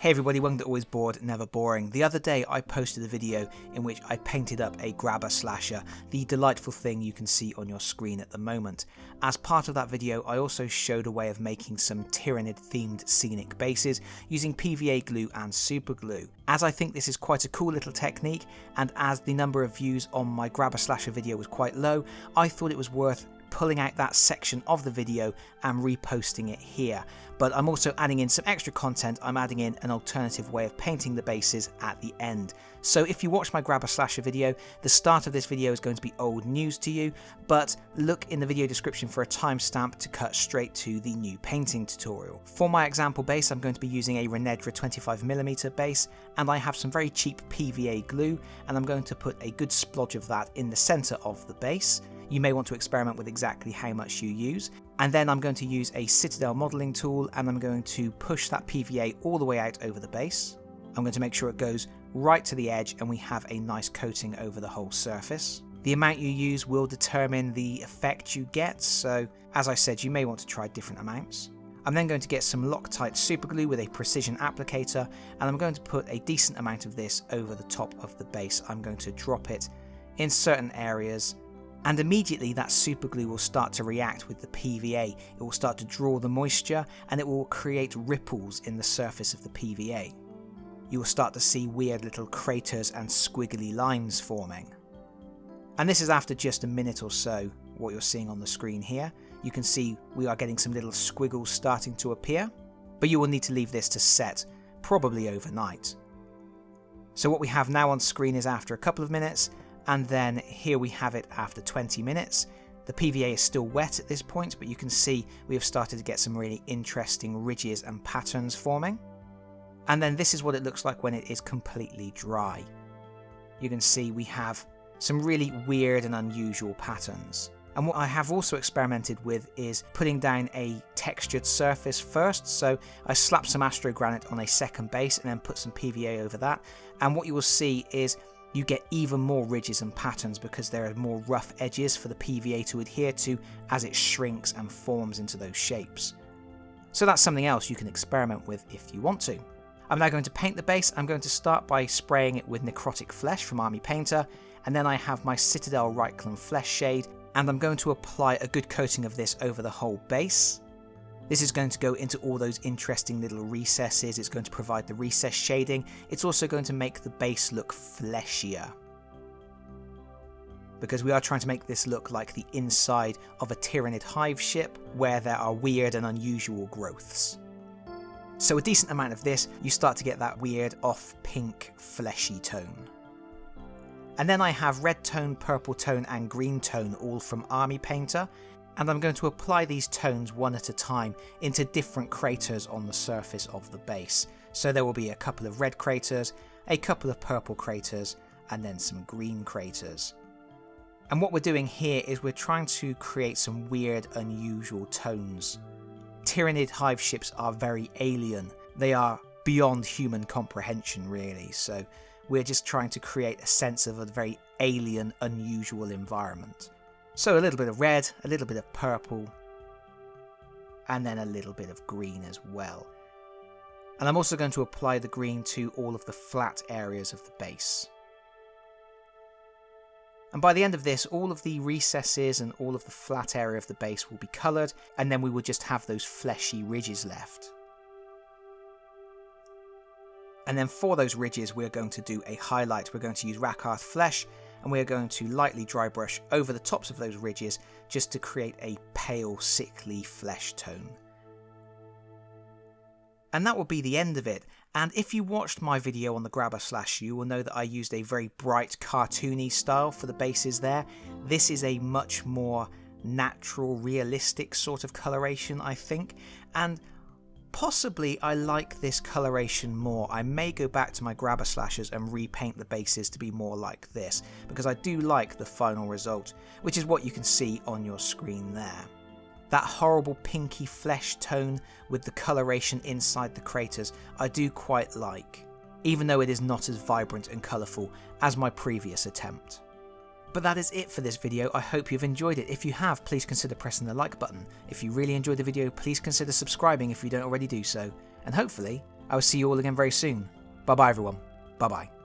Hey everybody, welcome to Always Bored, Never Boring. The other day I posted a video in which I painted up a grabber slasher, the delightful thing you can see on your screen at the moment. As part of that video I also showed a way of making some Tyranid themed scenic bases using PVA glue and super glue. As I think this is quite a cool little technique, and as the number of views on my grabber slasher video was quite low, I thought it was worth pulling out that section of the video and reposting it here. But I'm also adding in some extra content. I'm adding in an alternative way of painting the bases at the end. So if you watch my grabber slasher video, the start of this video is going to be old news to you, but look in the video description for a timestamp to cut straight to the new painting tutorial. For my example base, I'm going to be using a Renedra 25mm base, and I have some very cheap PVA glue, and I'm going to put a good splodge of that in the center of the base. You may want to experiment with exactly how much you use. And then I'm going to use a Citadel modelling tool, and I'm going to push that PVA all the way out over the base. I'm going to make sure it goes right to the edge and we have a nice coating over the whole surface. The amount you use will determine the effect you get, so as I said, you may want to try different amounts. I'm then going to get some Loctite super glue with a precision applicator, and I'm going to put a decent amount of this over the top of the base. I'm going to drop it in certain areas, and immediately that super glue will start to react with the PVA. It will start to draw the moisture and it will create ripples in the surface of the PVA. You will start to see weird little craters and squiggly lines forming. And this is after just a minute or so, what you're seeing on the screen here. You can see we are getting some little squiggles starting to appear, but you will need to leave this to set, probably overnight. So what we have now on screen is after a couple of minutes, and then here we have it after 20 minutes. The PVA is still wet at this point, but you can see we have started to get some really interesting ridges and patterns forming. And then this is what it looks like when it is completely dry. You can see we have some really weird and unusual patterns. And what I have also experimented with is putting down a textured surface first. So I slapped some astrogranite on a second base and then put some PVA over that. And what you will see is you get even more ridges and patterns because there are more rough edges for the PVA to adhere to as it shrinks and forms into those shapes. So that's something else you can experiment with if you want to. I'm now going to paint the base. I'm going to start by spraying it with Necrotic Flesh from Army Painter, and then I have my Citadel Reikland Flesh shade, and I'm going to apply a good coating of this over the whole base. This is going to go into all those interesting little recesses. It's going to provide the recess shading. It's also going to make the base look fleshier, because we are trying to make this look like the inside of a Tyranid Hive ship where there are weird and unusual growths. So a decent amount of this, you start to get that weird off pink fleshy tone. And then I have red tone, purple tone and green tone, all from Army Painter. And I'm going to apply these tones one at a time into different craters on the surface of the base. So there will be a couple of red craters, a couple of purple craters, and then some green craters. And what we're doing here is we're trying to create some weird, unusual tones. Tyranid Hive ships are very alien. They are beyond human comprehension, really. So we're just trying to create a sense of a very alien, unusual environment. So a little bit of red, a little bit of purple, and then a little bit of green as well. And I'm also going to apply the green to all of the flat areas of the base. And by the end of this, all of the recesses and all of the flat area of the base will be coloured, and then we will just have those fleshy ridges left. And then for those ridges, we're going to do a highlight. We're going to use Rakarth Flesh, and we're going to lightly dry brush over the tops of those ridges just to create a pale, sickly flesh tone. And that will be the end of it. And if you watched my video on the grabber slash, you will know that I used a very bright, cartoony style for the bases there. This is a much more natural, realistic sort of coloration, I think. And possibly I like this coloration more. I may go back to my grabber slashers and repaint the bases to be more like this, because I do like the final result, which is what you can see on your screen there. That horrible pinky flesh tone with the coloration inside the craters I do quite like, even though it is not as vibrant and colourful as my previous attempt. But that is it for this video. I hope you've enjoyed it. If you have, please consider pressing the like button. If you really enjoyed the video, please consider subscribing if you don't already do so. And hopefully, I will see you all again very soon. Bye bye everyone. Bye bye.